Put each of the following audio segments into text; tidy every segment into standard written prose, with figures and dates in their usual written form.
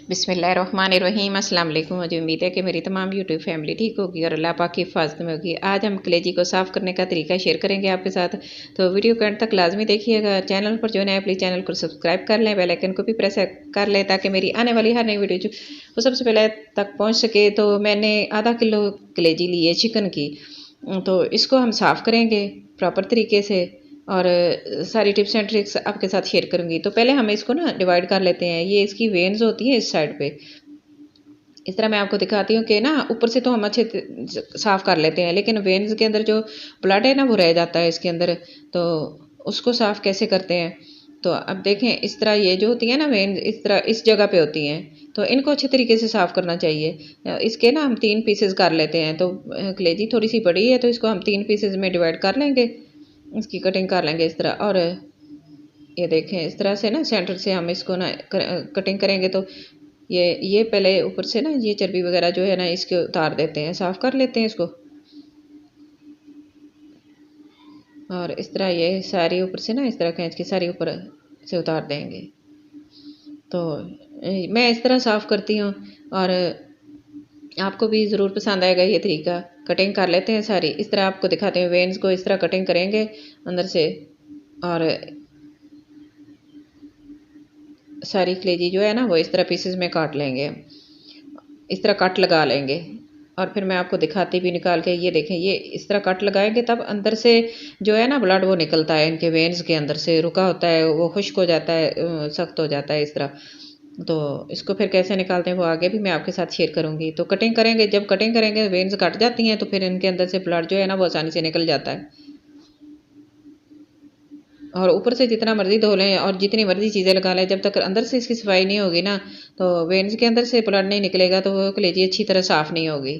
बिस्मिल्लाहिर्रहमानिर्रहीम अस्सलाम वालेकुम। मुझे उम्मीद है कि मेरी तमाम यूट्यूब फैमिली ठीक होगी और अल्लाह पाक की हिफाजत में होगी। आज हम कलेजी को साफ़ करने का तरीका शेयर करेंगे आपके साथ, तो वीडियो के अंत तक लाजमी देखिएगा। चैनल पर जो नया प्लीज़ चैनल को सब्सक्राइब कर लें, बेल आइकन को भी प्रेस कर लें ताकि मेरी आने वाली हर नई वीडियो जो वो सबसे पहले तक पहुँच सके। तो मैंने आधा किलो कलेजी ली है चिकन की, तो इसको हम साफ़ करेंगे प्रॉपर तरीके से और सारी टिप्स एंड ट्रिक्स आपके साथ शेयर करूंगी। तो पहले हम इसको ना डिवाइड कर लेते हैं। ये इसकी वेन्स होती हैं इस साइड पे, इस तरह मैं आपको दिखाती हूँ कि ना ऊपर से तो हम अच्छे साफ़ कर लेते हैं, लेकिन वेन्स के अंदर जो ब्लड है ना वो रह जाता है इसके अंदर, तो उसको साफ़ कैसे करते हैं। तो अब देखें, इस तरह ये जो होती है ना वेन्स इस तरह इस जगह पे होती हैं, तो इनको अच्छे तरीके से साफ़ करना चाहिए। इसके ना हम 3 पीसेस कर लेते हैं। तो कलेजी थोड़ी सी बड़ी है तो इसको हम 3 पीसेस में डिवाइड कर लेंगे, इसकी कटिंग कर लेंगे इस तरह। और ये देखें इस तरह से ना सेंटर से हम इसको ना कटिंग करेंगे। तो ये पहले ऊपर से ना ये चर्बी वगैरह जो है ना इसके उतार देते हैं, साफ़ कर लेते हैं इसको। और इस तरह ये सारी ऊपर से ना इस तरह खींच के सारी ऊपर से उतार देंगे। तो मैं इस तरह साफ़ करती हूँ और आपको भी ज़रूर पसंद आएगा ये तरीका। कटिंग कर लेते हैं सारी, इस तरह आपको दिखाते हैं। वेन्स को इस तरह कटिंग करेंगे अंदर से और सारी कलेजी जो है ना वो इस तरह पीसेस में काट लेंगे, इस तरह कट लगा लेंगे। और फिर मैं आपको दिखाती भी निकाल के, ये देखें ये इस तरह कट लगाएंगे तब अंदर से जो है ना ब्लड वो निकलता है, इनके वेन्स के अंदर से रुका होता है, वो खुश्क हो जाता है, सख्त हो जाता है इस तरह। तो इसको फिर कैसे निकालते हैं वो आगे भी मैं आपके साथ शेयर करूंगी। तो कटिंग करेंगे, जब कटिंग करेंगे वेन्स कट जाती हैं तो फिर इनके अंदर से ब्लड जो है ना वो आसानी से निकल जाता है। और ऊपर से जितना मर्जी धो लें और जितनी मर्जी चीज़ें लगा लें, जब तक अंदर से इसकी सफाई नहीं होगी ना तो वेन्स के अंदर से ब्लड नहीं निकलेगा, तो वो कलेजी अच्छी तरह साफ़ नहीं होगी।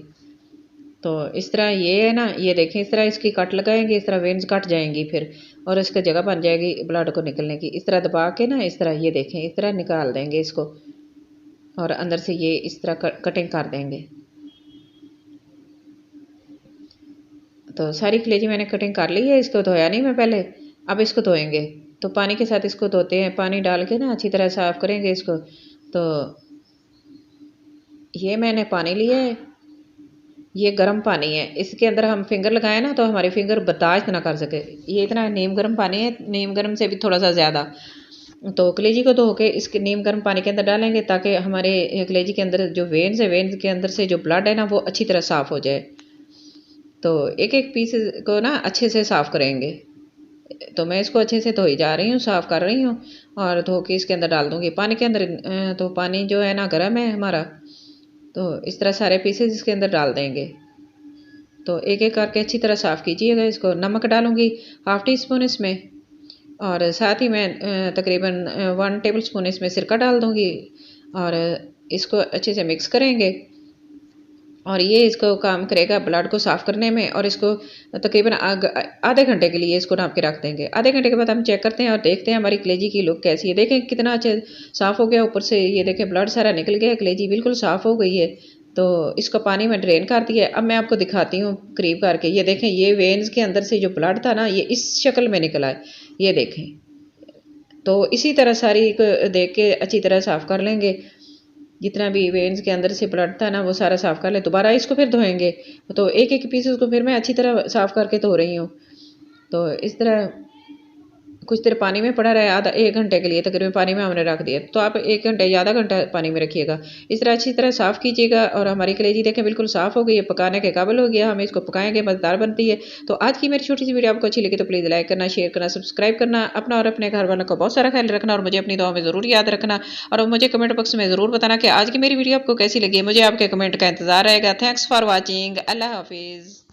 तो इस तरह ये है ना, ये देखें इस तरह इसकी कट लगाएंगे, इस तरह वेन्स कट जाएंगी फिर और इसका जगह बन जाएगी ब्लड को निकलने की। इस तरह दबा के ना इस तरह ये देखें इस तरह निकाल देंगे इसको और अंदर से ये इस तरह कटिंग कर देंगे। तो सारी कलेजी मैंने कटिंग कर ली है, इसको धोया नहीं मैं पहले, अब इसको धोएंगे। तो पानी के साथ इसको धोते हैं, पानी डाल के ना अच्छी तरह साफ़ करेंगे इसको। तो ये मैंने पानी लिया है, ये गर्म पानी है, इसके अंदर हम फिंगर लगाएं ना तो हमारी फिंगर बर्दाश्त ना कर सके। ये इतना नीम गर्म पानी है, नीम गर्म से भी थोड़ा सा ज़्यादा। तो कलेजी को धो के इसके नीम गर्म पानी के अंदर डालेंगे ताकि हमारे कलेजी के अंदर जो वेन्स है, वेन्स के अंदर से जो ब्लड है ना वो अच्छी तरह साफ़ हो जाए। तो एक एक पीस को ना अच्छे से साफ़ करेंगे। तो मैं इसको अच्छे से धोई जा रही हूँ, साफ़ कर रही हूँ और धो के इसके अंदर डाल दूँगी पानी के अंदर। तो पानी जो है ना गर्म है हमारा, तो इस तरह सारे पीसेस इसके अंदर डाल देंगे। तो एक एक करके अच्छी तरह साफ़ कीजिएगा इसको। नमक डालूँगी 1/2 टीस्पून इसमें और साथ ही मैं तकरीबन 1 टेबल स्पून इसमें सिरका डाल दूँगी और इसको अच्छे से मिक्स करेंगे। और ये इसको काम करेगा ब्लड को साफ़ करने में। और इसको तकरीबन आधे घंटे के लिए इसको नाप के रख देंगे। आधे घंटे के बाद हम चेक करते हैं और देखते हैं हमारी कलेजी की लुक कैसी है। देखें कितना अच्छे साफ़ हो गया ऊपर से, ये देखें ब्लड सारा निकल गया, कलेजी बिल्कुल साफ़ हो गई है। तो इसको पानी में ड्रेन कर दिया। अब मैं आपको दिखाती हूँ करीब करके, ये देखें ये वेन्स के अंदर से जो ब्लड था ना ये इस शक्ल में निकला है, ये देखें। तो इसी तरह सारी देख के अच्छी तरह साफ़ कर लेंगे। जितना भी वेन्स के अंदर से ब्लड था ना वो सारा साफ़ कर ले। दोबारा इसको फिर धोएंगे। तो एक एक पीस को फिर मैं अच्छी तरह साफ़ करके धो रही हूँ। तो इस तरह कुछ देर पानी में पड़ा रहा, आधा 1 घंटे के लिए तकरीबन पानी में हमने रख दिया। तो आप 1 घंटे या आधा घंटा पानी में रखिएगा। इस तरह अच्छी तरह साफ़ कीजिएगा और हमारी कलेजी देखें बिल्कुल साफ़ हो गई है, पकाने के काबिल हो गया। हम इसको पकाएंगे, मज़ेदार बनती है। तो आज की मेरी छोटी सी वीडियो आपको अच्छी लगी तो प्लीज़ लाइक करना, शेयर करना, सब्सक्राइब करना, अपना और अपने घर वालों का बहुत सारा ख्याल रखना और मुझे अपनी दुआ में ज़रूर याद रखना। और मुझे कमेंट बॉक्स में ज़रूर बताना कि आज की मेरी वीडियो आपको कैसी लगी। मुझे आपके कमेंट का इंतज़ार रहेगा। Thanks for watching. अल्लाह हाफिज़।